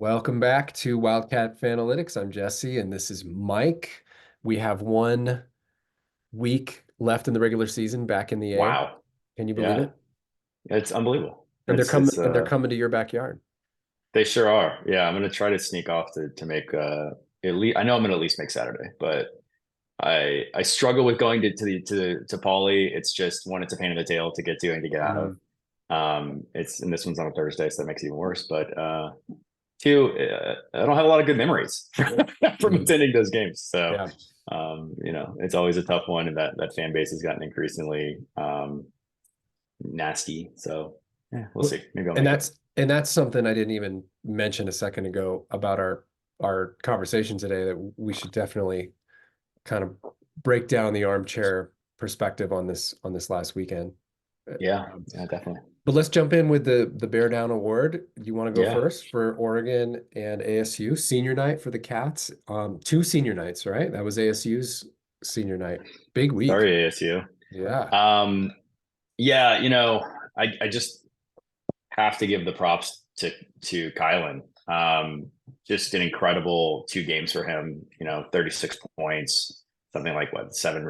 Welcome back to Wildcat Fanalytics. I'm Jesse, and this is Mike. We have 1 week left in the regular season back in the A. Wow. Can you believe Yeah. it? It's unbelievable. And they're It's coming it's and they're coming to your backyard. they sure are. Yeah, I'm gonna try to sneak off to make at least I know I'm gonna at least make Saturday, but I struggle with going to Pauley. It's just one, it's a pain in the tail to get to and to get out of. Mm, It's and this one's on a Thursday, so that makes it even worse. But two, I don't have a lot of good memories from mm, attending those games. So yeah. it's always a tough one, and that fan base has gotten increasingly nasty. So yeah, we'll Well, see. Maybe I'll And make it. that's something I didn't even mention a second ago about our conversation today that we should definitely kind of break down the armchair perspective on this last weekend. Yeah, Um, yeah, definitely. But let's jump in with the Bear Down Award. You want to go Yeah, first for Oregon and ASU senior night for the Cats? Two senior nights, right? That was ASU's senior night. Big week. sorry, ASU. Yeah. Um, yeah, I just have to give the props to Kylan. Just an incredible 2 games for him. 36 points, something like what seven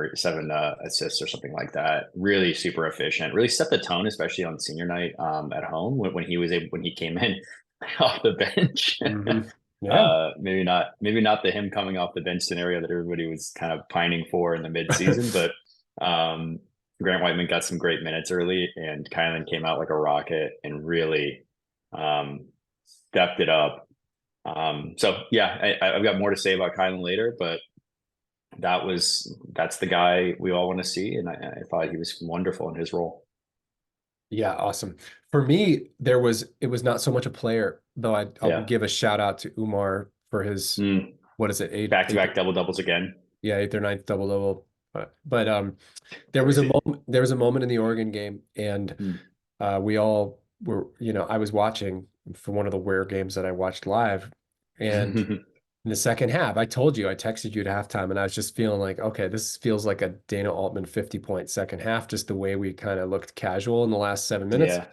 assists or something like that. Really super efficient. Really set the tone, especially on senior night at home when he came in off the bench. Hmm. Yeah. Maybe not the him coming off the bench scenario that everybody was kind of pining for in the midseason, but um, Grant Whiteman got some great minutes early, and Kylan came out like a rocket and really um, stepped it up. So yeah, I've got more to say about Kylan later, but that's the guy we all want to see, and I thought he was wonderful in his role. Yeah, awesome. For me, it was not so much a player, though I'll Yeah, give a shout out to Umar for his, mm. what is it, eighth, Back-to-back double doubles again. yeah, eighth or ninth double double. But Crazy. there was a moment in the Oregon game, and Mm. we all were, I was watching for one of the rare games that I watched live. And in the second half, I told you, I texted you at halftime, and I was just feeling like, okay, this feels like a Dana Altman 50-point second half, just the way we kind of looked casual in the last 7 minutes. Yeah,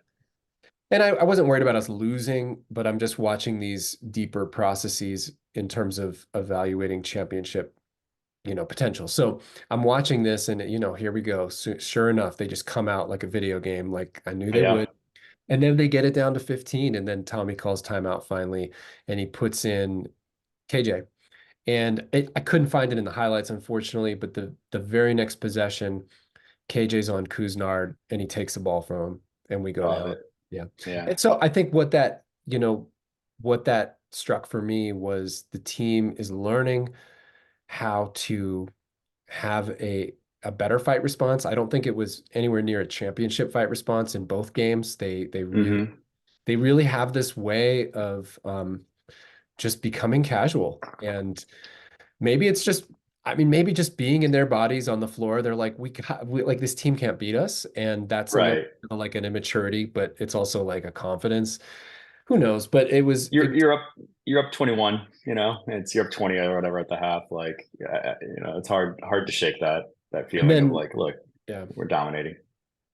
And I wasn't worried about us losing, but I'm just watching these deeper processes in terms of evaluating championship, potential. So I'm watching this and, here we go. So, sure enough, they just come out like a video game, like I knew they yeah, would. And then they get it down to 15, and then Tommy calls timeout finally, and he puts in KJ. And I couldn't find it in the highlights, unfortunately, but the very next possession, KJ's on Kuznard, and he takes the ball from him, and we go love down. it. Yeah. Yeah, And so I think what that struck for me was the team is learning how to have a better fight response. I don't think it was anywhere near a championship fight response in both games. hmm They really have this way of just becoming casual. And maybe it's just, I mean, maybe just being in their bodies on the floor, they're like, like this team can't beat us. And that's a little right. like an immaturity, but it's also like a confidence. Who knows? But it You're was, you're up you're up 21. You're up 20 or whatever at the half. Like, it's hard to shake that and feeling of then, like, look, yeah. we're dominating.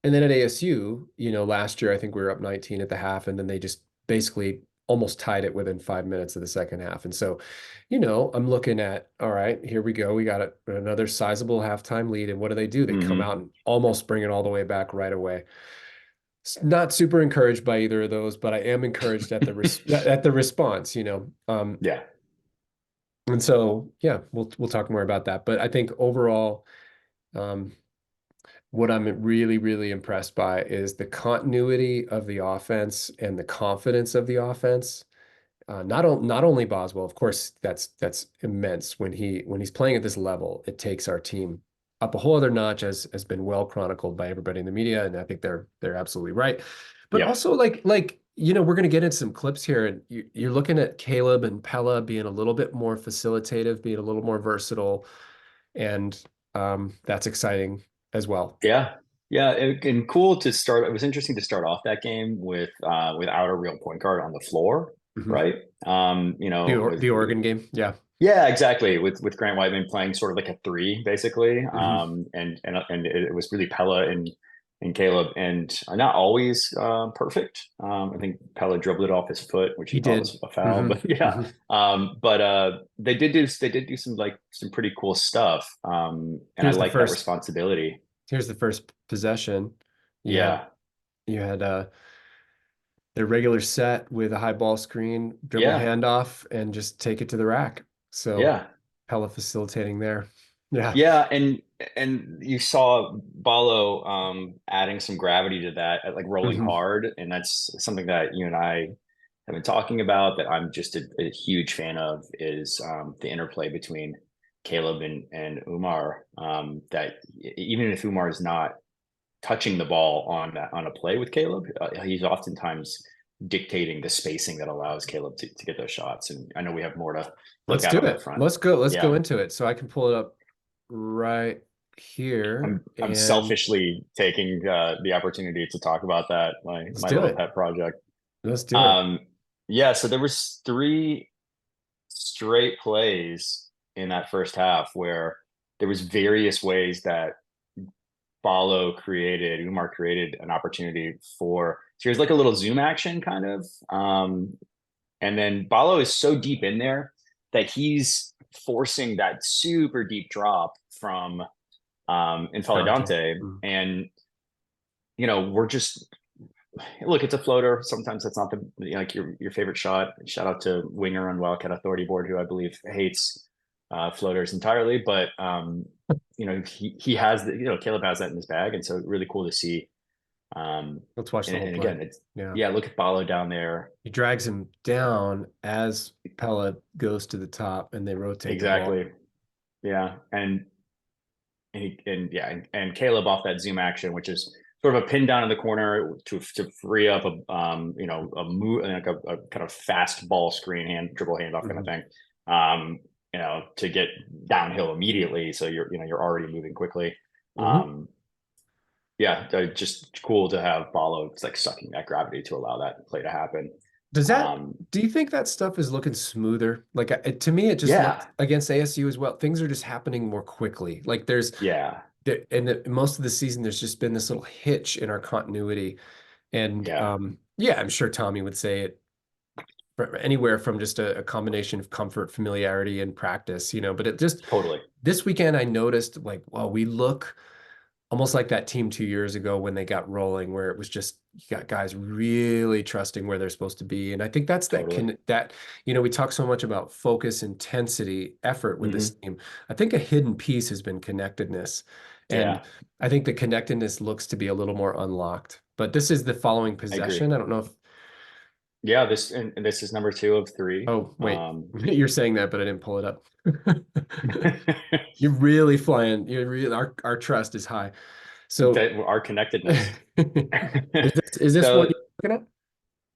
And then at ASU, last year I think we were up 19 at the half, and then they just basically almost tied it within 5 minutes of the second half. And so, I'm looking at, all right, here we go. We got another sizable halftime lead. And what do? They come Hmm out and almost bring it all the way back right away. Not super encouraged by either of those, but I am encouraged at at the response, Yeah, and so yeah, we'll talk more about that. But I think overall, um, what I'm really, really impressed by is the continuity of the offense and the confidence of the offense. Not only Boswell, of course, that's immense when he's playing at this level. It takes our team up a whole other notch, as has been well chronicled by everybody in the media, and I think they're absolutely right. But yep, also, we're going to get into some clips here, and you're looking at Caleb and Pella being a little bit more facilitative, being a little more versatile, and that's exciting as well. yeah, yeah, and cool to start. It was interesting to start off that game without a real point guard on the floor, Mhm. right? The Oregon game, yeah. Yeah, exactly. With Grant Whiteman playing sort of like a three, basically, Mhm. and it was really Pella and Caleb, and are not always perfect. I think Pella dribbled it off his foot, which he He thought did. was a foul. Hmm. But yeah, Hmm. but they did do some pretty cool stuff, and I Here's the like that first. responsibility. Here's the first possession. You had Yeah, you had their regular set with a high ball screen, dribble yeah, handoff, and just take it to the rack. So yeah. Pella facilitating there. Yeah. Yeah, and you saw Balo adding some gravity to that, like rolling Hmm. hard, and that's something that you and I have been talking about that I'm just a huge fan of is the interplay between Caleb and Umar. That even if Umar is not touching the ball on a play with Caleb, he's oftentimes dictating the spacing that allows Caleb to get those shots. And I know we have more to look Let's at do on that it. front. Let's go. Let's go Yeah. into it. So I can pull it up right here I'm and selfishly taking the opportunity to talk about that let's my do little it. pet project. Let's do it. Um, yeah, so there was three straight plays in that first half where there was various ways that Umar created an opportunity for. So here's like a little zoom action kind of, and then Balo is so deep in there that he's forcing that super deep drop from Dante. Invalidante, Mm. and we're just look, it's a floater. Sometimes that's not like your favorite shot. Shout out to Winger on Wildcat Authority Board, who I believe hates floaters entirely. But he has Caleb has that in his bag, and so really cool to see. Let's watch And, the whole and play. again, it's Yeah. yeah, look at Balo down there. He drags him down as Pella goes to the top and they rotate the ball. Exactly. Yeah, and Caleb off that zoom action, which is sort of a pin down in the corner to free up a move like a kind of fast ball screen dribble handoff kind of Mhm. thing. Um, to get downhill immediately, so you're already moving quickly. Mhm. Um, yeah, just cool to have Balo like sucking that gravity to allow that play to happen. Does that, Um, do you think that stuff is looking smoother? Like to me, it just looked yeah, against ASU as well. Things are just happening more quickly. Like yeah, most of the season, there's just been this little hitch in our continuity. And yeah, yeah, I'm sure Tommy would say it anywhere from just a combination of comfort, familiarity, and practice, but it just totally, this weekend I noticed like, well, we look almost like that team 2 years ago when they got rolling, where it was just you got guys really trusting where they're supposed to be. And I think that's totally. we talk so much about focus, intensity, effort with this Hmm. team. I think a hidden piece has been connectedness. And Yeah, I think the connectedness looks to be a little more unlocked. But this is the following I agree. possession. I don't know if, Yeah, and this is number two of three. oh, wait, you're saying that, but I didn't pull it up. You're really flying. Our trust is high. So That our connectedness. is this what So you're looking at?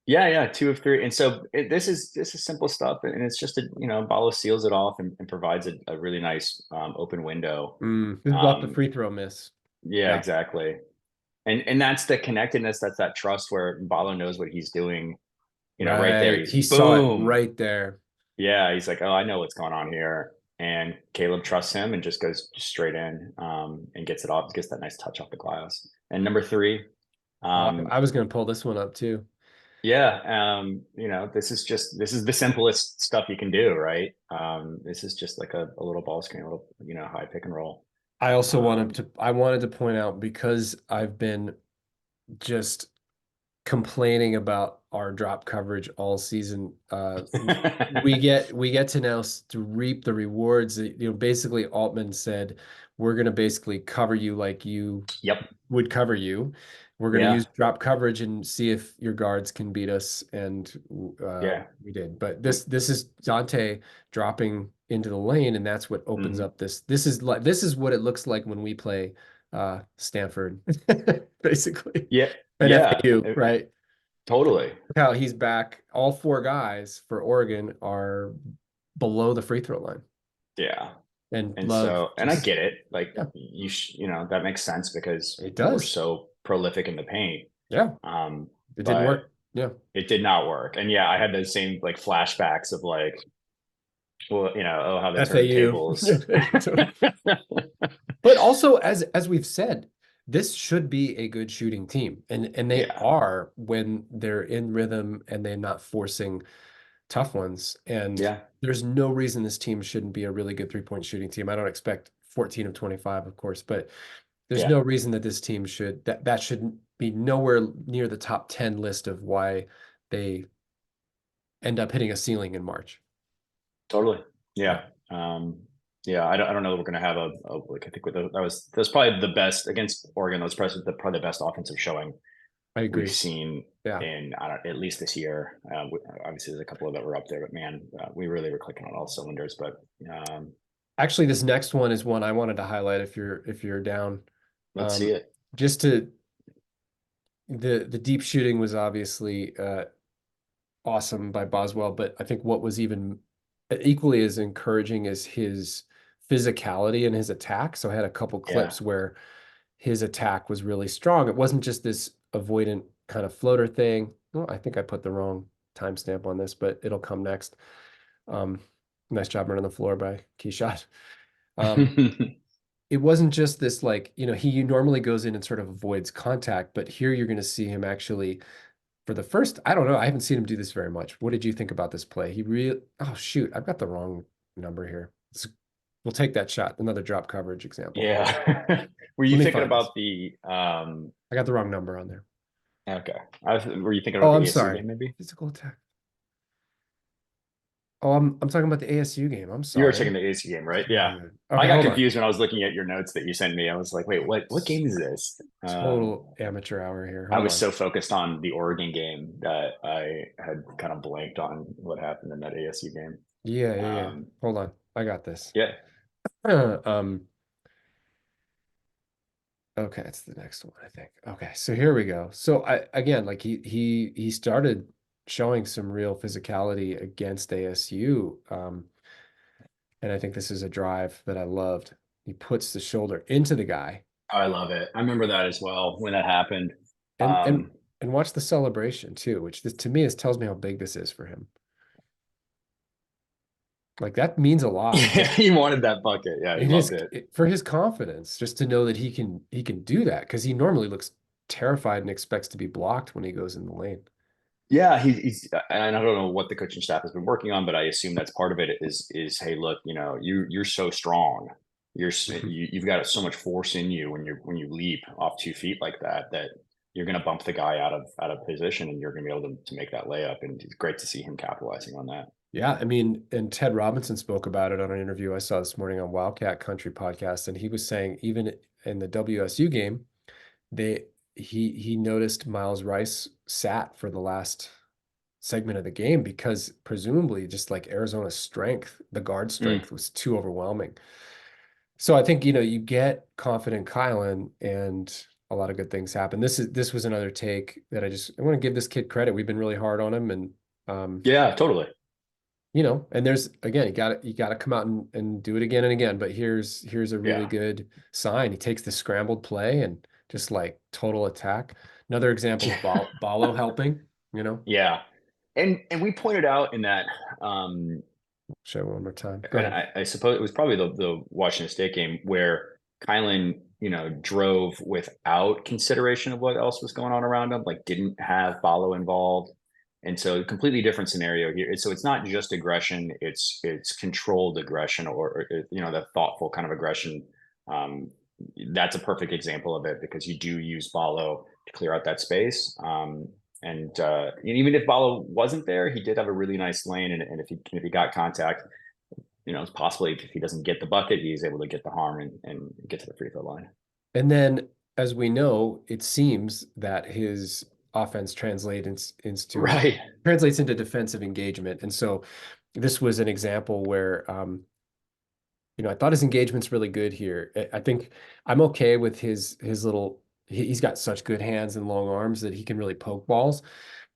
yeah, two of three. And so this is simple stuff, and it's just Balo seals it off and provides a really nice open window. This is off the Um, free throw miss. yeah, Yeah. exactly. And that's the connectedness, that's that trust where Balo knows what he's doing. Right there, Right. he's He saw it boom. right there. Yeah, he's like, oh, I know what's going on here. And Caleb trusts him and just goes straight in, and gets it off, gets that nice touch off the glass. And number three, Oh, um, I was going to pull this one up too. yeah, this is the simplest stuff you can do, right? This is just like a little ball screen, a little, high pick and roll. Um, I wanted to point out because I've been just complaining about our drop coverage all season. We get to now to reap the rewards. Basically Altman said, we're going to basically cover you like you yep. would cover you. We're going to use Yeah. drop coverage and see if your guards can beat us, and Yeah. we did. But this is Dante dropping into the lane, and that's what opens Hmm. up this. This is what it looks like when we play Stanford, basically, Yeah. and Yeah. FAU, right? Totally. Look how he's back. All four guys for Oregon are below the free throw line, Yeah. and And Love so, and I just get it. Like yeah, that makes sense because it we're does. so prolific in the paint. Yeah, it didn't But work. Yeah. it did not work. And yeah, I had those same like flashbacks of like, well, oh, how they turn the FAU. tables. But also, as we've said, this should be a good shooting team. And they Yeah. are when they're in rhythm and they're not forcing tough ones. And Yeah. there's no reason this team shouldn't be a really good three-point shooting team. I don't expect 14 of 25, of course, but there's Yeah. no reason that this team should that shouldn't be nowhere near the top 10 list of why they end up hitting a ceiling in March. Totally. Yeah, Yeah. Yeah. I don't know that we're going to have like, I think that was probably the best against Oregon. That was probably the best offensive showing I we've agree. seen Yeah. in, I don't, at least this year. Obviously there's a couple of that were up there, but man, we really were clicking on all cylinders, but, um, Actually, this next one is one I wanted to highlight if you're down. let's see Um, it. just to the deep shooting was obviously awesome by Boswell, but I think what was even equally as encouraging is his physicality and his attack. So I had a couple Yeah. clips where his attack was really strong. It wasn't just this avoidant kind of floater thing. Well, I think I put the wrong timestamp on this, but it'll come next. Um, nice job running the floor by Keyshot. Um, it wasn't just this like, he normally goes in and sort of avoids contact, but here you're going to see him actually for the first, I don't know, I haven't seen him do this very much. What did you think about this play? He really, oh shoot, I've got the wrong number here. We'll take that shot. Another drop coverage example. Hold on. Yeah. Were you Let me thinking find this. about the, I got the wrong number on there. okay. Were you thinking Oh, about the I'm ASU sorry. game maybe? Physical attack. Oh, I'm talking about the ASU game. I'm You were checking sorry. the ASU game, right? Yeah. Dude. I Okay, got hold on. confused when I was looking at your notes that you sent me. I was like, wait, what game is this? Total amateur hour here. I Hold was on. so focused on the Oregon game that I had kind of blanked on what happened in that ASU game. Yeah, yeah, yeah. Um, Hold on. I got this. yeah. Um, okay, it's the next one, I think. Okay, so here we go. So I again, like he started showing some real physicality against ASU. And I think this is a drive that I loved. He puts the shoulder into the guy I love it. I remember that as well when that happened. and and Um, and watch the celebration too, which this, to me is tells me how big this is for him. Like that means a lot. yeah, he wanted that bucket. Yeah, he In loved it. for his confidence, just to know that he can do that because he normally looks terrified and expects to be blocked when he goes in the lane. Yeah, and I don't know what the coaching staff has been working on, but I assume that's part of it is hey, look, you're so strong. You've got so much force in you when you leap off 2 feet like that you're going to bump the guy out of position and you're going to be able to make that layup. And it's great to see him capitalizing on that. Yeah, I mean, and Ted Robinson spoke about it on an interview I saw this morning on Wildcat Country podcast, and he was saying even in the WSU game, they he noticed Miles Rice sat for the last segment of the game because presumably just like Arizona's strength, the guard Mm. strength was too overwhelming. So I think, you get confident Kylan and a lot of good things happen. This was another take that I want to give this kid credit. We've been really hard on him and Yeah, totally. and there's again, you gotta come out and do it again and again. But here's a really Yeah. good sign. He takes the scrambled play and just like total attack. Another example of Balo helping, Yeah. And we pointed out in that um show one more time. Go and ahead. I suppose it was probably the Washington State game where Kylan, drove without consideration of what else was going on around him, like didn't have follow involved. And so completely different scenario here. So it's not just aggression, it's controlled aggression or that thoughtful kind of aggression. Um, that's a perfect example of it because you do use follow to clear out that space. And even if Balo wasn't there, he did have a really nice lane. And if he got contact, it's possibly if he doesn't get the bucket, he's able to get the harm and get to the free throw line. And then, as we know, it seems that his offense Right. translates into defensive engagement. And so, this was an example where, I thought his engagement's really good here. I think I'm okay with his little. He's got such good hands and long arms that he can really poke balls.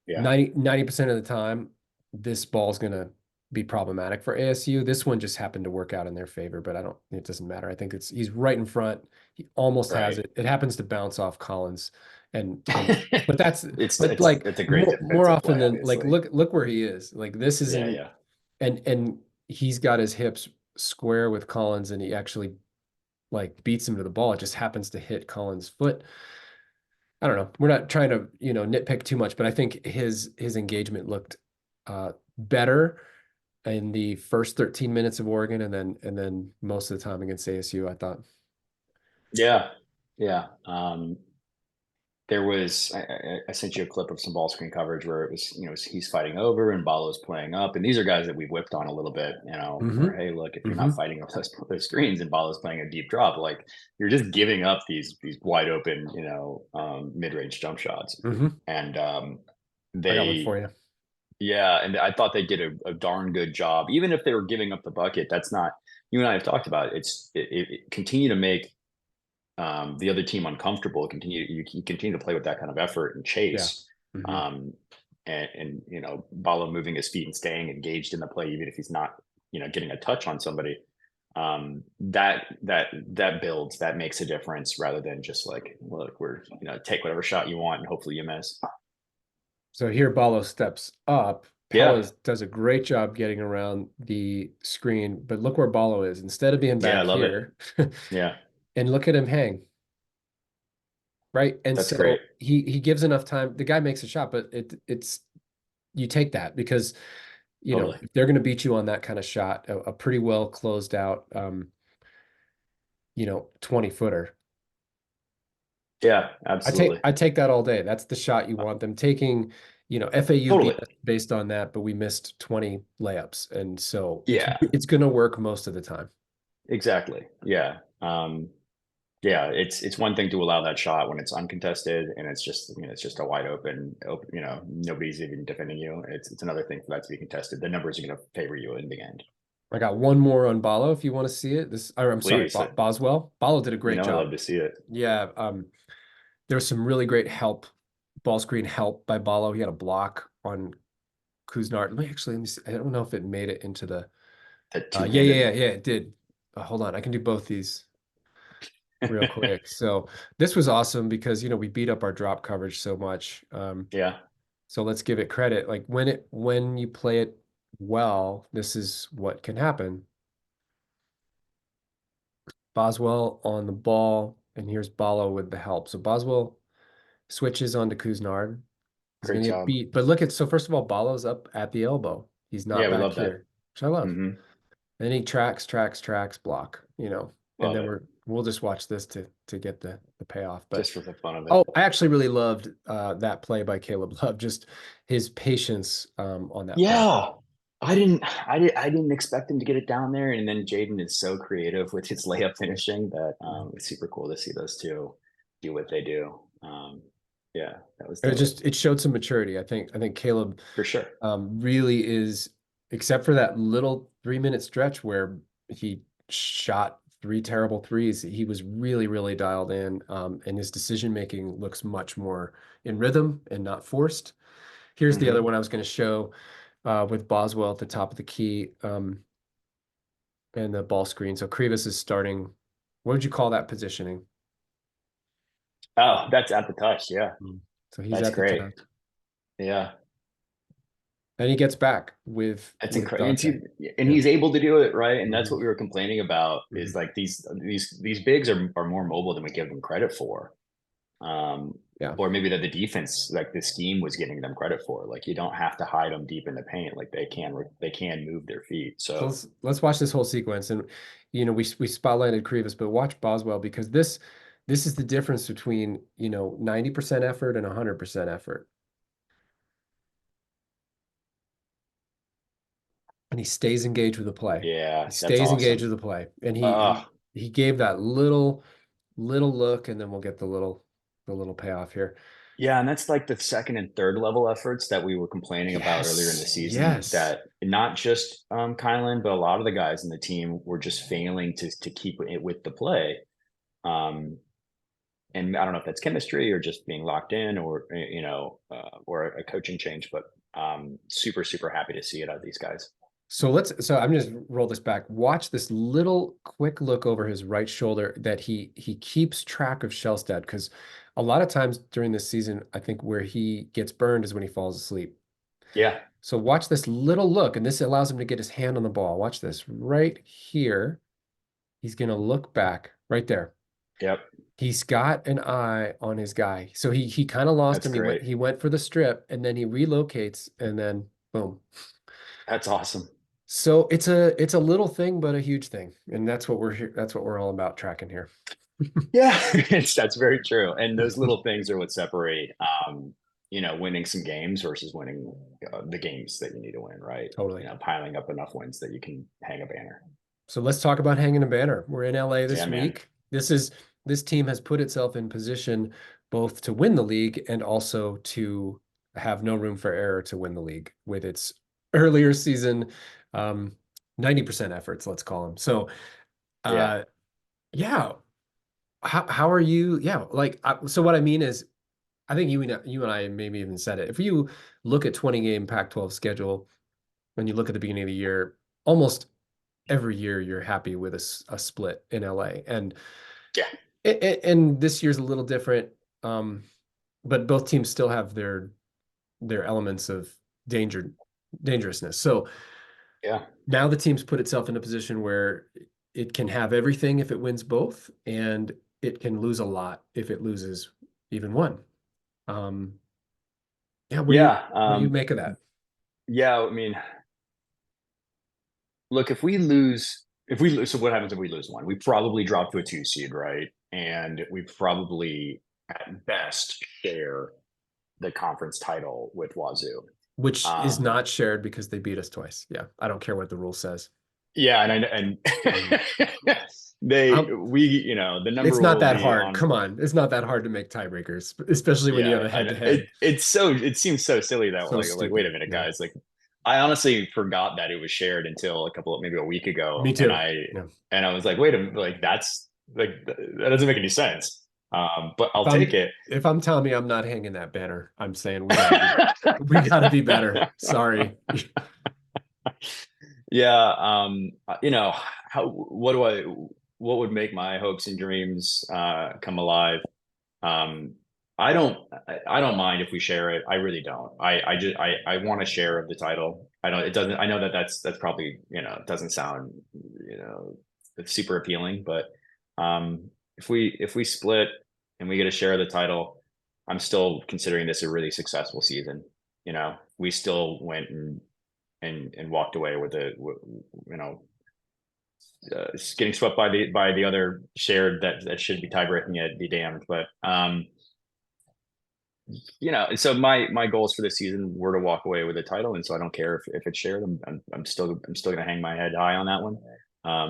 Yeah. 90% of the time, this ball's gonna be problematic for ASU. This one just happened to work out in their favor, but it doesn't matter. I think he's right in front. He almost has Right. it. It happens to bounce off Collins and but that's it's but it's like it's a great more defensive often play, than like obviously. look where he is. Like this Yeah. isn't Yeah. and he's got his hips square with Collins and he actually like beats him to the ball. It just happens to hit Colin's foot. I don't know. We're not trying to, nitpick too much, but I think his engagement looked better in the first 13 minutes of Oregon, and then most of the time against ASU, I thought. Yeah. Yeah. There was I sent you a clip of some ball screen coverage where it was, he's fighting over and Balo's playing up, and these are guys that we whipped on a little bit, where, Mm-hmm. hey, look, if you're not Mm-hmm. fighting up those screens and Balo's playing a deep drop, like you're just giving up these wide open, mid range jump shots, Mm-hmm. and I got one for they you. yeah, and I thought they did a darn good job, even if they were giving up the bucket. That's not, you and I have talked about it. It continue to make the other team uncomfortable. You continue to play with that kind of effort and Yeah. chase, Mm-hmm. um, and Balo moving his feet and staying engaged in the play, even if he's not getting a touch on somebody. That builds, that makes a difference rather than just like, look, we're take whatever shot you want and hopefully you miss. So here Balo steps up. Yeah, Pella does a great job getting around the screen, but look where Balo is. Instead of being yeah, I back love it. here, Yeah, and look at him hang, right? And that's great. so he gives enough time. The guy makes a shot, but it's you take that because Totally. if they're going to beat you on that kind of shot, a pretty well closed out 20 footer. Yeah, I take absolutely. I take that all day. That's the shot you want them taking. FAU Totally. beat us based on that, but we missed 20 layups. And so it's Yeah, it's gonna work most of the time. exactly. Yeah. Yeah, it's one thing to allow that shot when it's uncontested and it's just a wide open, nobody's even defending you. It's another thing for that to be contested. The numbers are going to favor you in the end. I got one more on Balo if you want to see it. Or I'm sorry, Please, Boswell. Balo did a great I love job. to see it. Yeah, there was some really great help, ball screen help by Balo. He had a block on Kuznart. Let me see. I don't know if it made it into the. That Yeah, yeah, two-handed. yeah, yeah, it did. Hold on, I can do both these real quick. So this was awesome because we beat up our drop coverage so much. Yeah, So let's give it credit. Like when you play it well, this is what can happen. Boswell on the ball, and here's Balo with the help. So Boswell switches onto Kuznard. He's great gonna get job. beat. But look at so first of all, Balo's up at the elbow. He's not Yeah, we back love that. here, which I love. Hmm. And then he tracks, block, and Love then it. we'll just watch this to get the payoff. But Just for the fun of it. oh, I actually really loved that play by Caleb Love, just his patience on that play. Yeah. I didn't expect him to get it down there. And then Jaden is so creative with his layup finishing that it's super cool to see those two do what they do. Yeah, that was dope. It showed some maturity. I think Caleb For sure. really is, except for that little 3 minute stretch where he shot three terrible threes. He was really, really dialed in, and his decision making looks much more in rhythm and not forced. Here's the other Hmm. one I was going to show with Boswell at the top of the key and the ball screen. So Krivas is starting. What would you call that positioning? Oh, that's at the touch. Yeah, Mm. So he's that's at the great. top. Yeah, And he gets back with that's with incredible. Dante. And Yeah. he's able to do it, right? And that's Hmm. what we were complaining about is Hmm. like these bigs are more mobile than we give them credit for. Um, Yeah. or maybe that the defense, like the scheme, was getting them credit for. Like you don't have to hide them deep in the paint. Like they can move their feet. So So let's watch this whole sequence, and we spotlighted Krivas, but watch Boswell because this is the difference between 90% effort and 100% effort, and he stays engaged with the play. He yeah, that's stays engaged awesome. with the play, and he Uh he he gave that little look, and then we'll get the little payoff here. Yeah, and that's like the second and third level efforts that we were complaining about earlier in the Yes, season. yes. That not just Kylan, but a lot of the guys in the team were just failing to keep it with the play. Um, and I don't know if that's chemistry or just being locked in, or or a coaching change. But super super happy to see it out of these guys. So I'm just roll this back. Watch this little quick look over his right shoulder that he keeps track of Shellstad because a lot of times during this season, I think where he gets burned is when he falls asleep. Yeah, So watch this little look, and this allows him to get his hand on the ball. Watch this right here. He's gonna look back right there. Yep. He's got an eye on his guy. So he kind of lost That's him. great. He went for the strip and then he relocates and then boom. That's awesome. So it's a little thing, but a huge thing. And that's what we're here. That's what we're all about tracking here. Yeah, that's very true. And those little things are what separate, winning some games versus winning the games that you need to win, right? Totally. Piling up enough wins that you can hang a banner. So let's talk about hanging a banner. We're in LA Yeah, this man. week. This team has put itself in position both to win the league and also to have no room for error to win the league with its earlier season 90% efforts, let's call them. So Yeah. uh yeah, how are you? Yeah, so what I mean is I think you and I maybe even said it. If you look at 20 game Pac-12 schedule, when you look at the beginning of the year, almost every year you're happy with a split in LA. And Yeah. and this year's a little different. Um, but both teams still have their elements of dangerousness. So Yeah. now the team's put itself in a position where it can have everything if it wins both, and it can lose a lot if it loses even one. Um, yeah, Yeah. what do you make of that? Yeah. I mean, look, if we lose, so what happens if we lose one? We probably drop to a 2 seed, right? And we probably at best share the conference title with Wazoo. Which is Um, not shared because they beat us twice. Yeah, I don't care what the rule says. yeah, and Um, I'm, the it's number not will that be hard. on. Come on, it's not that hard to make tiebreakers, especially when you have Yeah, a I know. head-to-head. It seems so silly that So like wait a stupid. minute, Yeah, guys. Like I honestly forgot that it was shared until maybe a week me ago, and too. I Yeah. and I was like, wait a minute, like that's like that doesn't make any sense. But If I'll take I'm it. if I'm telling me I'm not hanging that banner, I'm saying we gotta be better. Sorry. Yeah, how what would make my hopes and dreams come alive? Um, I don't mind if we share it. I really don't. I want a share of the title. I don't. It doesn't. I know that that's probably it doesn't sound you know super appealing, but if we split and we get a share of the title, I'm still considering this a really successful season. We still went and walked away with you know getting swept by the other shared that should be tie breaking it be damned, but so my goals for this season were to walk away with a title, and so I don't care if it's shared. I'm still gonna hang my head high on that one.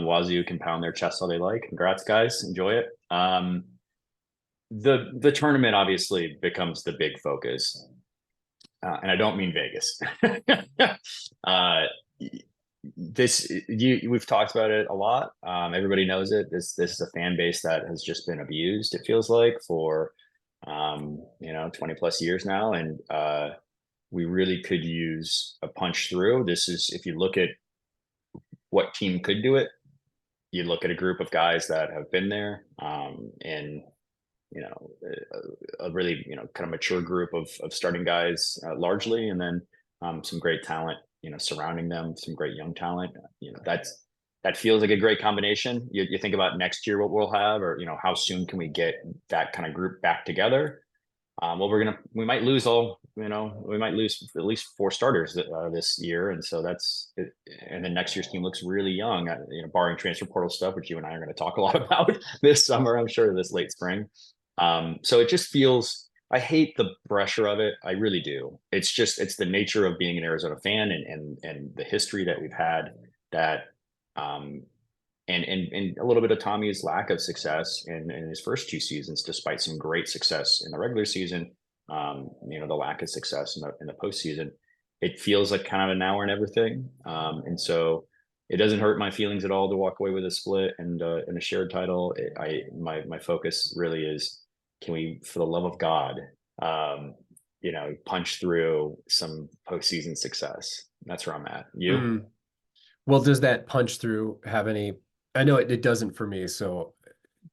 Wazoo can pound their chest all they like. Congrats, guys, enjoy it. The tournament obviously becomes the big focus, and I don't mean Vegas. uh, we've talked about it a lot. Everybody knows it. This is a fan base that has just been abused. It feels like for 20 plus years now, and we really could use a punch through. This is if you look at what team could do it, you look at a group of guys that have been there, and a really kind of mature group of starting guys largely, and then some great talent surrounding them, some great young talent. That feels like a great combination. You think about next year what we'll have, or how soon can we get that kind of group back together. Well, we might lose we might lose at least 4 starters this year, and so that's it. And then next year's team looks really young, barring transfer portal stuff, which you and I are going to talk a lot about this summer, I'm sure, this late spring. So it just feels. I hate the pressure of it. I really do. It's the nature of being an Arizona fan, and the history that we've had that um, and a little bit of Tommy's lack of success in his first 2 seasons, despite some great success in the regular season. The lack of success in the postseason. It feels like kind of a now or never thing, and so it doesn't hurt my feelings at all to walk away with a split and a shared title. My focus really is, can we, for the love of God, punch through some postseason success? That's where I'm at. You? Mm. Well, does that punch through have any? I know it doesn't for me. So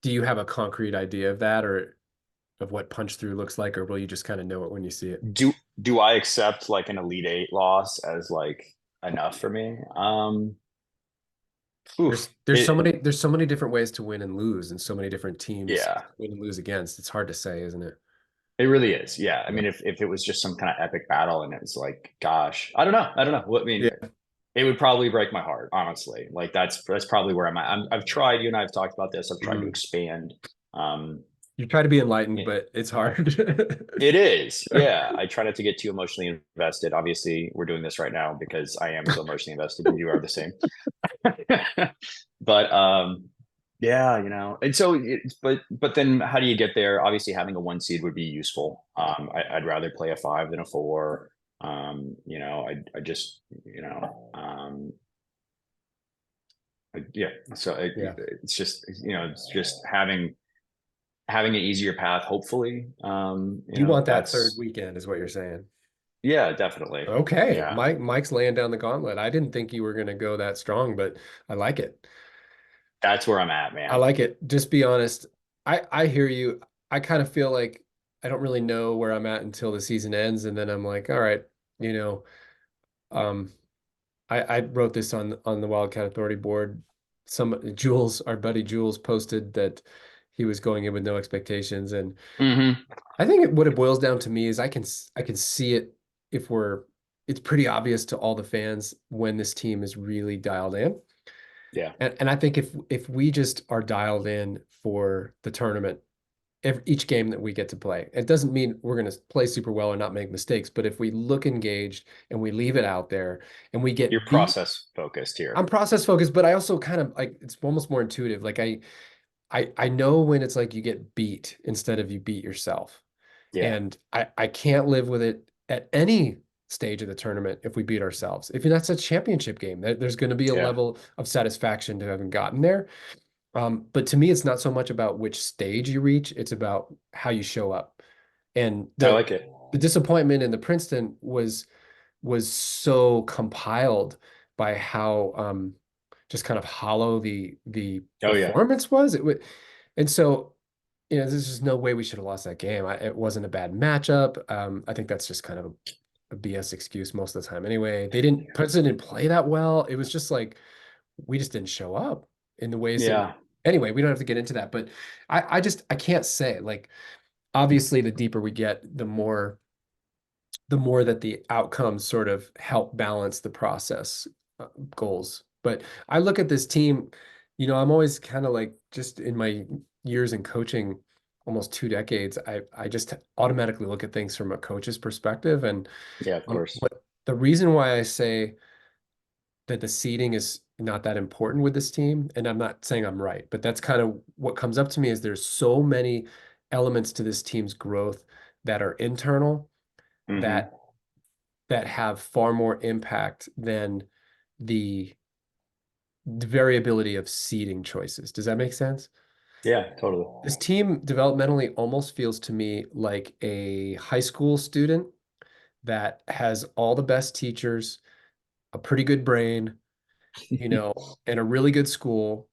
do you have a concrete idea of that, or of what punch through looks like, or will you just kind of know it when you see it? Do I accept like an Elite Eight loss as like enough for me? Oof. There's so many different ways to win and lose, and so many different teams to Yeah, win and lose against. It's hard to say, isn't it? it really is. Yeah. I Yeah. mean, if it was just some kind of epic battle and it was like, gosh, I don't know. I don't know. What I mean, Yeah. it would probably break my heart, honestly. Like that's probably where I'm at. I've tried, you and I have talked about this. I've tried to Mhm. expand. Um, You try to be enlightened, it, but it's hard. it is. Yeah. I try not to get too emotionally invested. Obviously, we're doing this right now because I am so emotionally invested and you are the same. But yeah, and so but then how do you get there? Obviously having a one seed would be useful. I'd rather play a five than a four. I just yeah, so Yeah. it's just it's just having an easier path, hopefully. You want that third That's weekend, is what you're saying. yeah, definitely. Okay. Yeah, Mike's laying down the gauntlet. I didn't think you were gonna go that strong, but I like it. that's where I'm at, I man. like it. Just be honest. I hear you. I kind of feel like I don't really know where I'm at until the season ends, and then I'm like, all right, you know, um, I wrote this on the Wildcat Authority board. Jules, our buddy Jules, posted that he was going in with no expectations, and Hmm. I think what it boils down to me is I can see it if we're it's pretty obvious to all the fans when this team is really dialed in. Yeah, And I think if we just are dialed in for the tournament, each game that we get to play, it doesn't mean we're going to play super well or not make mistakes, but if we look engaged and we leave it out there and we you're get beat, process focused I'm here. process focused, but I also kind of like it's almost more intuitive. Like I know when it's like you get beat instead of you beat yourself. Yeah, And I can't live with it at any stage of the tournament if we beat ourselves. If that's a championship game, there's going to be a yeah, level of satisfaction to having gotten there. But to me, it's not so much about which stage you reach, it's about how you show up. And I like it. the disappointment in the Princeton was so compiled by how just kind of hollow the Oh yeah, performance was. It would, and so there's just no way we should have lost that game. It wasn't a bad matchup. I think that's just kind of a BS excuse most of the time. Anyway, Princeton didn't play that well. It was just like we just didn't show up in the ways that. yeah, Anyway, we don't have to get into that, but I can't say like obviously the deeper we get, the more that the outcomes sort of help balance the process goals. But I look at this team, I'm always kind of like just in my years in coaching, almost 2 decades, I just automatically look at things from a coach's perspective. And yeah. Of course. what the reason why I say that the seeding is not that important with this team, and I'm not saying I'm right, but that's kind of what comes up to me is there's so many elements to this team's growth that are internal Hmm. that have far more impact than the, the variability of seeding choices. Does that make sense? Yeah, totally. This team developmentally almost feels to me like a high school student that has all the best teachers, a pretty good brain, and a really good school,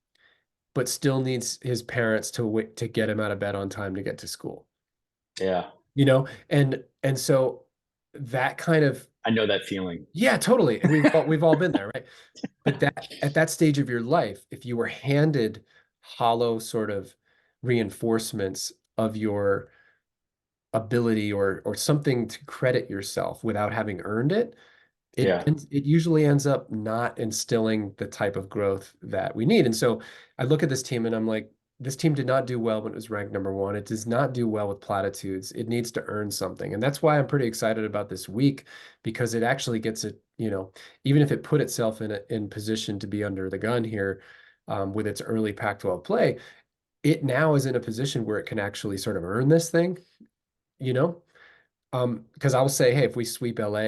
but still needs his parents to wait to get him out of bed on time to get to school. Yeah, And so that kind of I know that feeling. yeah, totally. And we've all been there, right? But that at that stage of your life, if you were handed hollow sort of reinforcements of your ability or something to credit yourself without having earned it, Yeah, it usually ends up not instilling the type of growth that we need. And so I look at this team and I'm like, this team did not do well when it was ranked number one. It does not do well with platitudes. It needs to earn something. And that's why I'm pretty excited about this week because it actually gets it, even if it put itself in position to be under the gun here with its early Pac-12 play, it now is in a position where it can actually sort of earn this thing, you know? Because I will say, hey, if we sweep LA,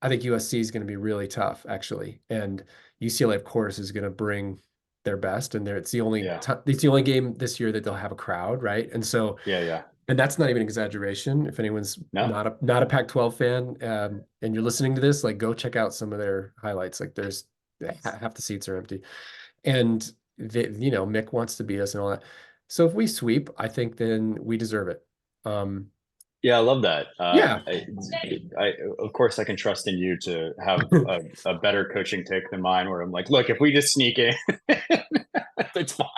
I think USC is going to be really tough, actually. And UCLA, of course, is going to bring their best. And yeah, it's the only game this year that they'll have a crowd, right? And so, yeah, yeah. and that's not even an exaggeration. If anyone's No, not a Pac-12 fan, and you're listening to this, like go check out some of their highlights. Like there's half the seats are empty, and Mick wants to beat us and all that. So if we sweep, I think then we deserve it. Um, Yeah, I love that. Yeah. Of course, I can trust in you to have a better coaching take than mine, where I'm like, look, if we just sneak in, it's fine.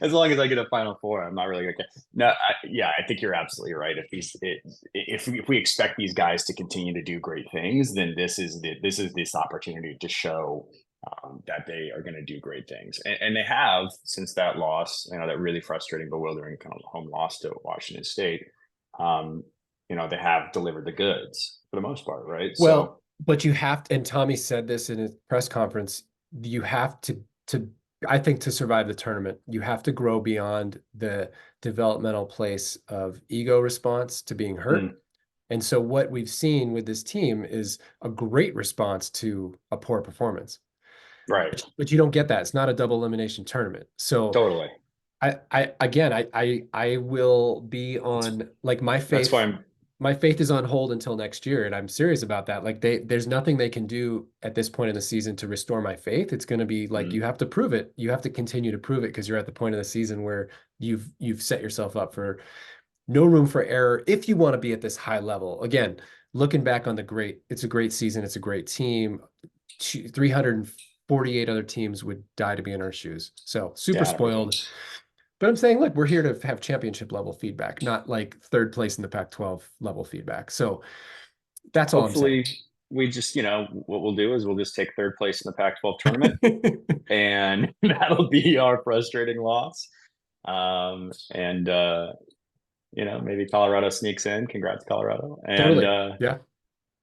As long as I get a Final Four, I'm not really okay. No, yeah, I think you're absolutely right. If we expect these guys to continue to do great things, then this opportunity to show that they are going to do great things, and they have since that loss. That really frustrating, bewildering kind of home loss to Washington State. Um, they have delivered the goods for the most part, right? Well, So, but you have to, and Tommy said this in his press conference, you have to I think to survive the tournament, you have to grow beyond the developmental place of ego response to being hurt. mm, And so what we've seen with this team is a great response to a poor performance. right, But you don't get that. It's not a double elimination tournament. So totally. I again, I will be That's on like that's why I'm. my faith is on hold until next year, and I'm serious about that. Like there's nothing they can do at this point in the season to restore my faith. It's going to be like Mm, you have to prove it. You have to continue to prove it because you're at the point of the season where you've set yourself up for no room for error if you want to be at this high level. Again, looking back on it's a great season. It's a great team. 348 other teams would die to be in our shoes. So super yeah, spoiled. But I'm saying, look, we're here to have championship level feedback, not like third place in the Pac-12 level feedback. So that's all I'm saying. hopefully we just what we'll do is we'll just take third place in the Pac-12 tournament, and that'll be our frustrating loss. And maybe Colorado sneaks in. Congrats, Colorado. Totally. Yeah.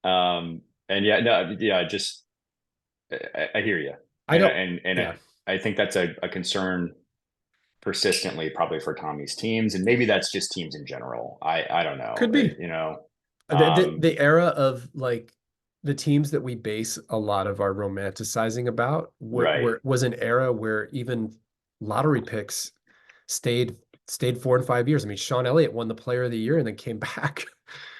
And yeah, no, yeah, just I hear you, I and don't. and Yeah. I think that's a concern persistently, probably for Tommy's teams, and maybe that's just teams in general. I don't know, Could be. The era of like the teams that we base a lot of our romanticizing about right. was an era where even lottery picks stayed stayed 4 and 5 years. I mean, Sean Elliott won the player of the year and then came back.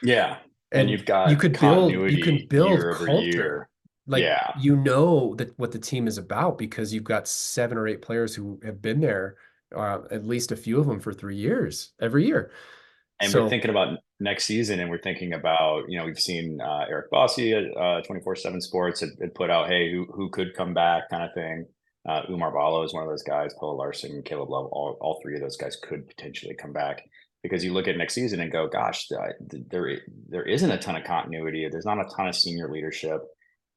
Yeah. And And you've got you can continuity build year over culture. year. Like Yeah. you know that what the team is about because you've got 7 or 8 players who have been there, at least a few of them for 3 years every year. And we're So thinking about next season, and we're thinking about, we've seen Eric Bossy at 24/7 Sports had put out, hey, who could come back kind of thing. Umar Balo is one of those guys, Paul Larson, Caleb Love, all three of those guys could potentially come back, because you look at next season and go, gosh, there isn't a ton of continuity. There's not a ton of senior leadership.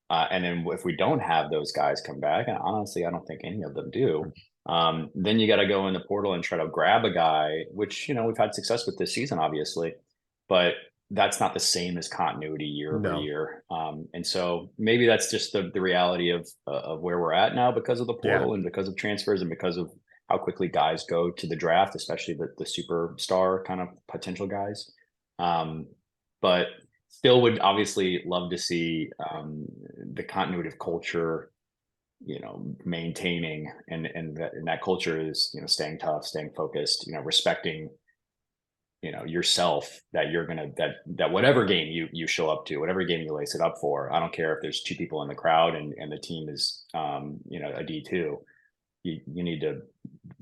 And then if we don't have those guys come back, and honestly, I don't think any of them do, then you got to go in the portal and try to grab a guy, which, we've had success with this season, obviously, but that's not the same as continuity year over no. year. And so maybe that's just the reality of where we're at now because of the Yeah. portal and because of transfers and because of how quickly guys go to the draft, especially the superstar kind of potential guys. But still would obviously love to see the continuity of culture, maintaining, and that culture is, staying tough, staying focused, respecting, yourself, that you're gonna that whatever game you show up to, whatever game you lace it up for. I don't care if there's two people in the crowd and the team is a D2. You need to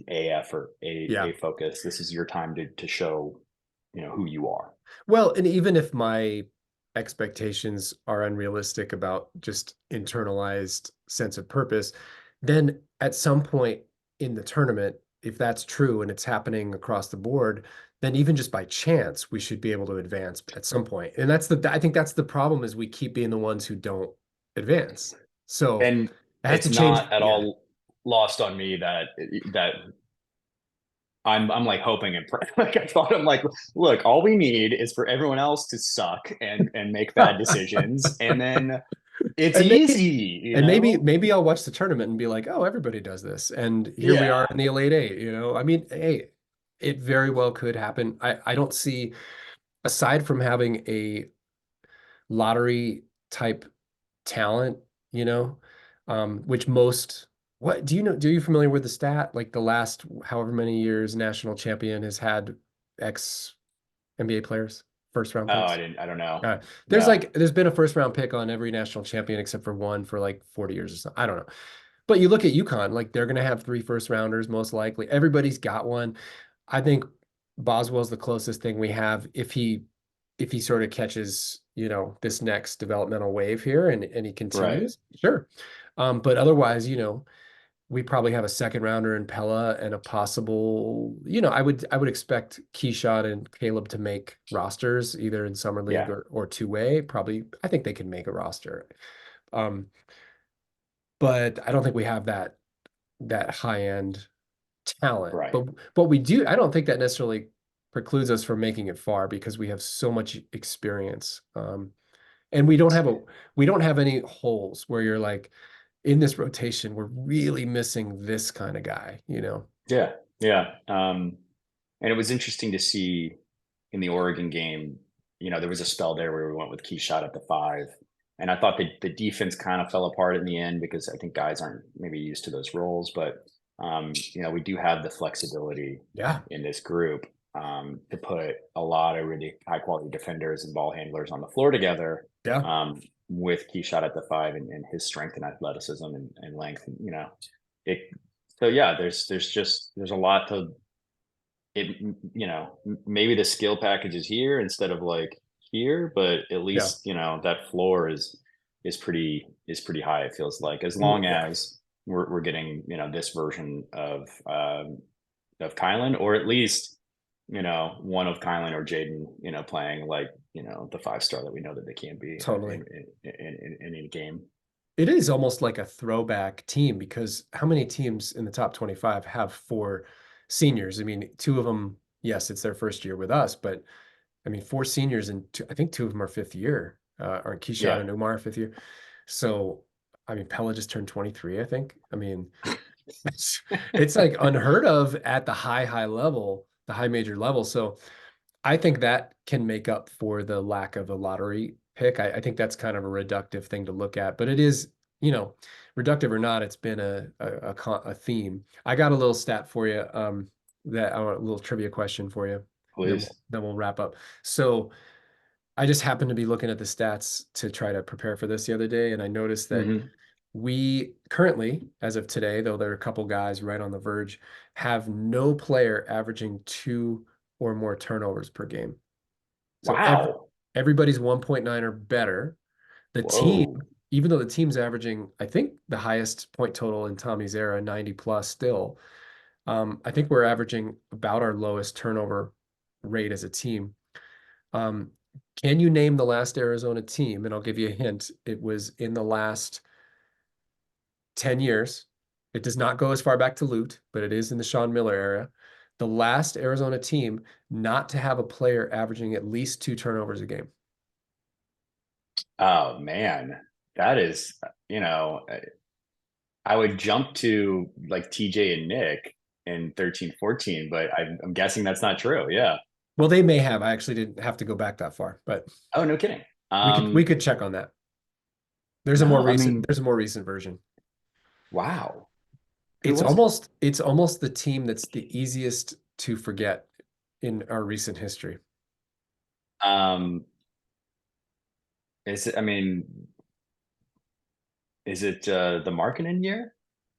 a effort, Yeah. a focus. This is your time to show who you are. Well, and even if my expectations are unrealistic about just internalized sense of purpose, then at some point in the tournament, if that's true and it's happening across the board, then even just by chance, we should be able to advance at some point. And I think that's the problem is we keep being the ones who don't advance. So And it has to it's change. not at Yeah. all lost on me that I'm like hoping and praying. Like I thought, I'm like, look, all we need is for everyone else to suck and make bad decisions, and then it's And maybe easy, maybe I'll watch the tournament and be like, oh, everybody does this. And here we are Yeah. in the Elite Eight, you know. I mean, hey, it very well could happen. I don't see, aside from having a lottery type talent, you know, which most what do you know? Do you familiar with the stat? Like the last however many years national champion has had ex NBA players, first round Oh, picks. I don't know. Uh, No. there's been a first round pick on every national champion except for one for like 40 years or something. I don't know. But you look at UConn, like they're gonna have 3 first rounders most likely. Everybody's got one. I think Boswell's the closest thing we have. If he if he sort of catches, this next developmental wave here and he Right. continues, sure. But otherwise, we probably have a second rounder in Pella and a possible, I would expect Keyshot and Caleb to make rosters either in summer league Yeah. or two-way. Probably, I think they can make a roster. Um, but I don't think we have that high end talent. Right. But we do, I don't think that necessarily precludes us from making it far because we have so much experience. And we don't have any holes where you're like in this rotation, we're really missing this kind of guy. Yeah. Yeah. And it was interesting to see in the Oregon game, there was a spell there where we went with Keyshot at the 5. And I thought the defense kind of fell apart in the end because I think guys aren't maybe used to those roles. But, we do have the flexibility Yeah. in this group to put a lot of really high quality defenders and ball handlers on the floor together Yeah. um, with Keyshot at the 5 and his strength and athleticism and length. It. So yeah, there's a lot to it. Maybe the skill package is here instead of like here, but at Yeah. least that floor is pretty high. It feels like as Well, long yeah. as we're getting this version of Kylan, or at least one of Kylan or Jaden playing like the 5-star that we know that they can be Totally. in a game. It is almost like a throwback team because how many teams in the top 25 have four seniors? I mean, two of them, yes, it's their first year with us, but I mean, four seniors and I think two of them are fifth year, aren't Kishad Yeah. and Umar fifth year. So, I mean, Pella just turned 23, I think. I mean, it's like unheard of at the high level, the high major level. So I think that can make up for the lack of a lottery pick. I think that's kind of a reductive thing to look at, but it is, you know, reductive or not, it's been a theme. I got a little stat for you, that I want a little trivia question for you. Then Please. we'll wrap up. So I just happened to be looking at the stats to try to prepare for this the other day, and I noticed that Hmm. we currently, as of today, though there are a couple guys right on the verge, have no player averaging two or more turnovers per game. So Wow. everybody's 1.9 or better. The team, Whoa. even though the team's averaging, I think the highest point total in Tommy's era, 90 plus still, I think we're averaging about our lowest turnover rate as a team. Um, can you name the last Arizona team? And I'll give you a hint. It was in the last 10 years. It does not go as far back to Lute, but it is in the Sean Miller era. The last Arizona team not to have a player averaging at least two turnovers a game. Oh man, that is, you know, I would jump to like TJ and Nick in 13, 14, but I'm guessing that's not true. Yeah. Well, they may have. I actually didn't have to go back that far, but Oh, no kidding. we could check on that. There's a more No, I recent mean, there's a more recent version. wow. Who It's was it? almost the team that's the easiest to forget in our recent history. Um, I mean, is it the marketing year?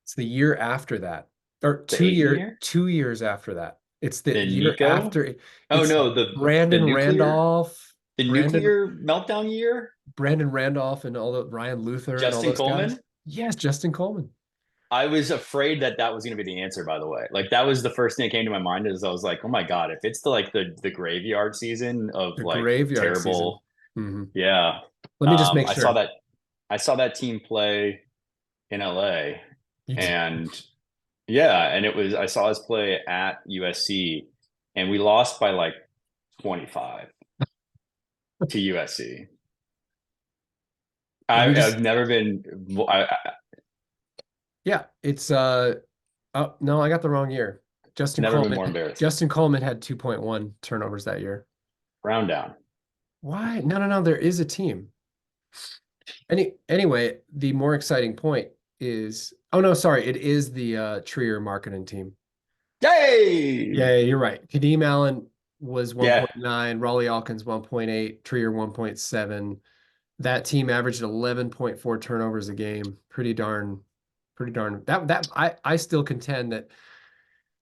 It's the year after that, or The Aiton year? 2 years after that. It's the The year Nico? after. Oh It's no, the Brandon nuclear Randolph, the Brandon nuclear meltdown year? Brandon Randolph, and all the Ryan Luther and all Justin those guys. Coleman? Yes, Justin Coleman, I was afraid that that was going to be the answer, by the way. Like that was the first thing that came to my mind is I was like, oh my God, if it's the graveyard season of the like graveyard season. terrible. Hmm. Yeah. Let me just make I saw sure. that team play in LA, You did. and yeah, and I saw us play at USC, and we lost by like 25 to USC. Let me I've just. never been. Yeah, it's oh no, I got the wrong year. Justin Never been Coleman more embarrassing. Justin Coleman had 2.1 turnovers that year. Round down. Why? No, no, no, there is a team. Anyway, the more exciting point is, oh no, sorry, it is the Trier marketing team. Yay! Yeah, you're right. Kadeem Allen was Yeah. 1.9, Raleigh Alkins 1.8, Trier 1.7. That team averaged 11.4 turnovers a game. Pretty darn. I still contend that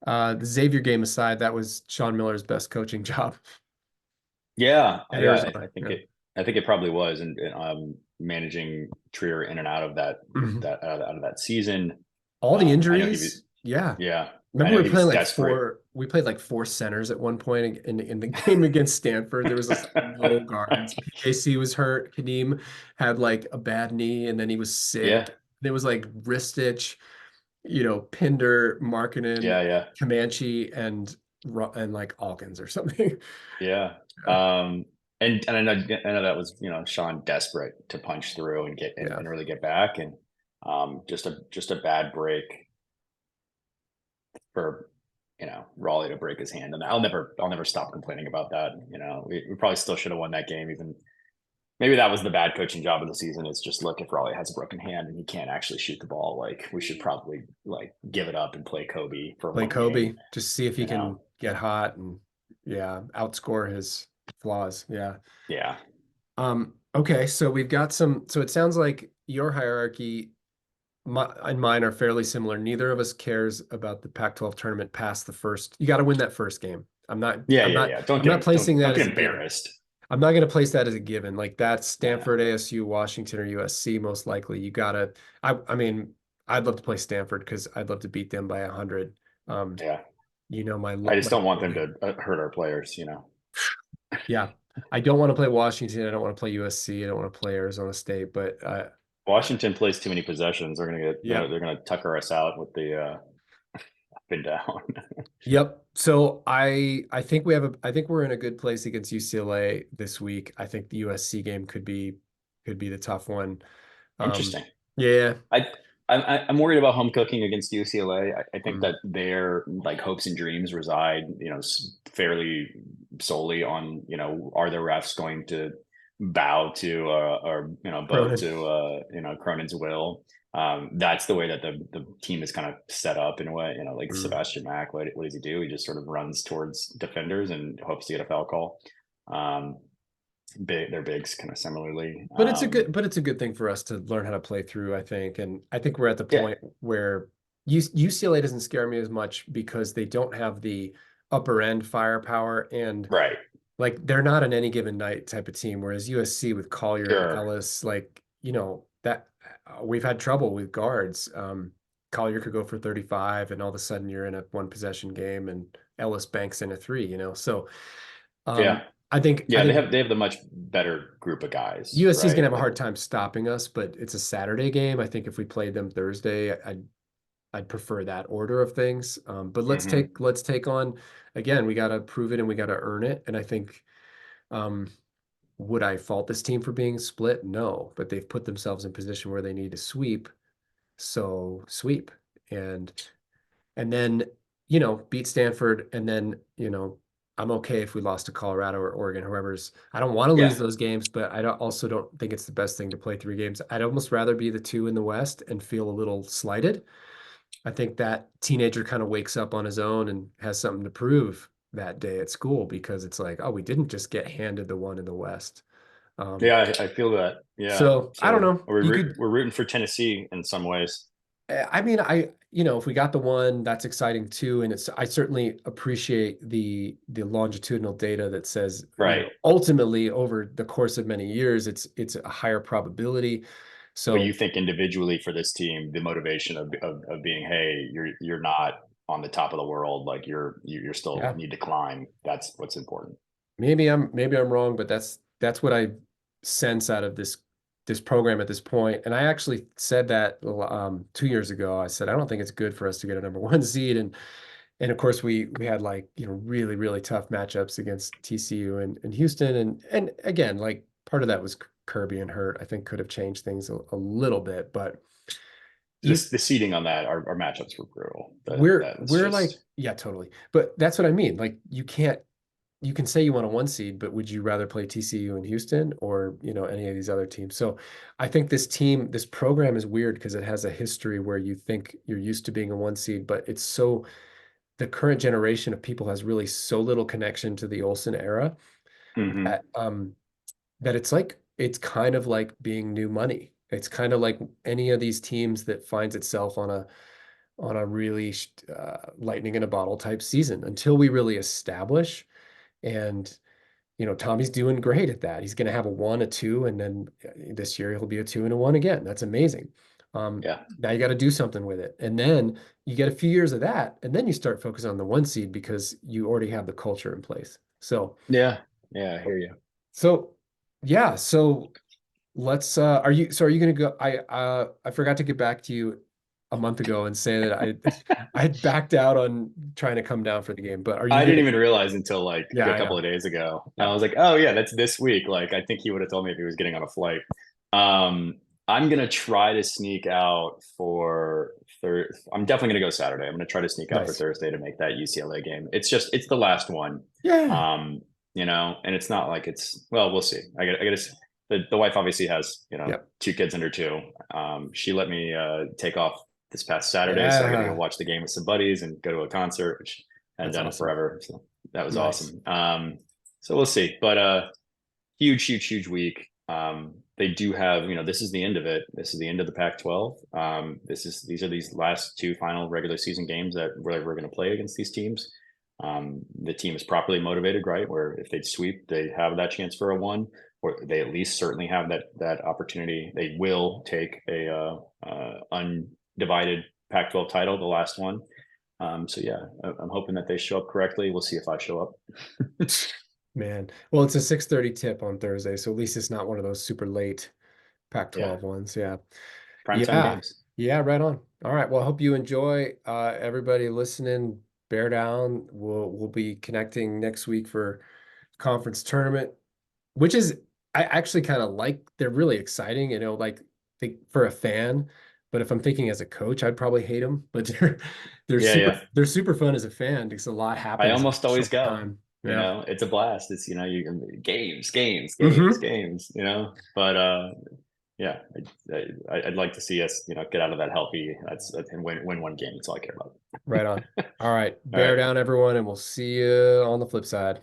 the Xavier game aside, that was Sean Miller's best coaching job. Yeah, at yeah. Arizona. I think Yeah. it probably was, and managing Trier in and out of Mhm. out of that season. All the I know he was. injuries. Yeah. Yeah, I Remember know we were he playing was like desperate. four, we played like four centers at one point in the game against Stanford. There was just no guards. PJC was hurt. Kadeem had like a bad knee and then he was Yeah, sick. There was like Ristich, Pinder, Markkinen, yeah. Comanche, and like Alkins or something. Yeah. Yeah. And I know that was, Sean desperate to punch through and get Yeah. and really get back. And just a bad break for, Raleigh to break his hand. And I'll never stop complaining about that. We probably still should have won that game. Even maybe that was the bad coaching job of the season, is just look, if Raleigh has a broken hand and he can't actually shoot the ball, like we should probably like give it up and play Kobe for Play one game, Kobe, just see if he you can know? get hot and yeah, outscore his flaws. Yeah. Yeah. Okay, so we've got so it sounds like your hierarchy and mine are fairly similar. Neither of us cares about the Pac-12 tournament past the first. You got to win that first game. I'm not, Yeah, I'm yeah, not, yeah. I'm not placing that Don't as get a given. embarrassed. I'm not going to place that as a given. Like that's Yeah. Stanford, ASU, Washington, or USC most likely. You gotta. I mean, I'd love to play Stanford because I'd love to beat them by 100. Um, Yeah. I just my don't want them to hurt our players. yeah. I don't want to play Washington. I don't want to play USC. I don't want to play Arizona State. But Washington plays too many possessions. yeah. They're gonna tucker us out with the up and down. Yep. So I think I think we're in a good place against UCLA this week. I think the USC game could be the tough one. Um, Interesting. yeah. I, I'm worried about home cooking against UCLA. I think Mm. that their like hopes and dreams reside, fairly solely on, are the refs going to bow to or bow Cronin. to Cronin's will. That's the way that the team is kind of set up in a way. Like Mm. Sebastian Mack, what does he do? He just sort of runs towards defenders and hopes to get a foul call. Um, their bigs kind of similarly. But it's a good thing for us to learn how to play through, I think. And I think we're at the Yeah, point where UCLA doesn't scare me as much because they don't have the upper end firepower and right. like they're not an any given night type of team. Whereas USC with Collier and Sure. Ellis, like, that we've had trouble with guards. Collier could go for 35 and all of a sudden you're in a one possession game and Ellis banks in a three. So Yeah. I Yeah, think they have the much better group of guys, USC is gonna right? have a Like, hard time stopping us, but it's a Saturday game. I think if we played them Thursday, I'd prefer that order of things. But hmm let's take on again. We got to prove it and we got to earn it. And I think um, would I fault this team for being split? No, but they've put themselves in position where they need to sweep. So sweep and then beat Stanford and then I'm okay if we lost to Colorado or Oregon, whoever's. I don't want to lose yeah, those games, but also don't think it's the best thing to play three games. I'd almost rather be the two in the West and feel a little slighted. I think that teenager kind of wakes up on his own and has something to prove that day at school because it's like, oh, we didn't just get handed the one in the West. Um, yeah, I feel that. Yeah, so I don't so know. You could we're rooting for Tennessee in some ways, I mean, if we got the one, that's exciting too. And I certainly appreciate the longitudinal data that says, right? ultimately over the course of many years, it's a higher probability. But you So think individually for this team, the motivation of being, hey, you're not on the top of the world, like you're still yeah, need to climb. That's what's important. maybe I'm wrong, but that's what I sense out of this program at this point. And I actually said that 2 years ago. I said I don't think it's good for us to get a number one seed, and of course we had like really really tough matchups against TCU and Houston, and again like part of that was Kirby and Hurt. I think could have changed things a little bit, but you The seating on that, our matchups were brutal. That was we're like just yeah totally, but that's what I mean. Like you can say you want a one seed, but would you rather play TCU in Houston or, any of these other teams? So I think this program is weird because it has a history where you think you're used to being a one seed, but the current generation of people has really so little connection to the Olsen era hmm that it's kind of like being new money. It's kind of like any of these teams that finds itself on a really lightning in a bottle type season until we really establish and Tommy's doing great at that. He's going to have a 1, a 2, and then this year he'll be a 2 and a 1 again. That's amazing. Yeah. Now you got to do something with it. And then you get a few years of that, and then you start focusing on the 1 seed because you already have the culture in place. So, Yeah. Yeah. I hear you. so yeah, so let's are you gonna go? I forgot to get back to you a month ago and say that I backed out on trying to come down for the game, but are you I didn't gonna even realize until like yeah, a I couple know. of days ago. Yeah. I was like, oh yeah, that's this week. Like I think he would have told me if he was getting on a flight. I'm gonna try to sneak out for third. I'm definitely gonna go Saturday. I'm gonna try to sneak out for Nice. Thursday to make that UCLA game. It's the last one. Yeah. Um, and it's not like well, we'll see. I gotta the wife obviously has, Yep. 2 kids under 2. She let me take off this past Saturday, so I got to go Yeah. watch the game with some buddies and go to a concert, which I hadn't That's done in awesome. forever. So that was Nice. awesome. So we'll see. But huge, huge, huge week. They do have, this is the end of it. This is the end of the Pac-12. These are these last 2 final regular season games that we're going to play against these teams. The team is properly motivated, right? Where if they sweep, they have that chance for a 1, or they at least certainly have that opportunity. They will take a undivided Pac-12 title, the last one. So yeah, I'm hoping that they show up correctly. We'll see if I show up. Man. Well, it's a 6:30 tip on Thursday, so at least it's not one of those super late Yeah, Pac-12 ones. Yeah. primetime Yeah. games. Yeah, right on. All right. Well, I hope you enjoy. Everybody listening, bear down. We'll be connecting next week for conference tournament, which is I actually kind of like. They're really exciting, like for a fan. But if I'm thinking as a coach, I'd probably hate them. But they're Yeah, super yeah. they're super fun as a fan because a lot I happens in almost a always short go. time. Yeah. It's a blast. It's you can games, games, games, Hmm. games. Yeah, I'd like to see us get out of that healthy. And win one game. That's all I care about. Right on. All right. All Bear right, down, everyone, and we'll see you on the flip side.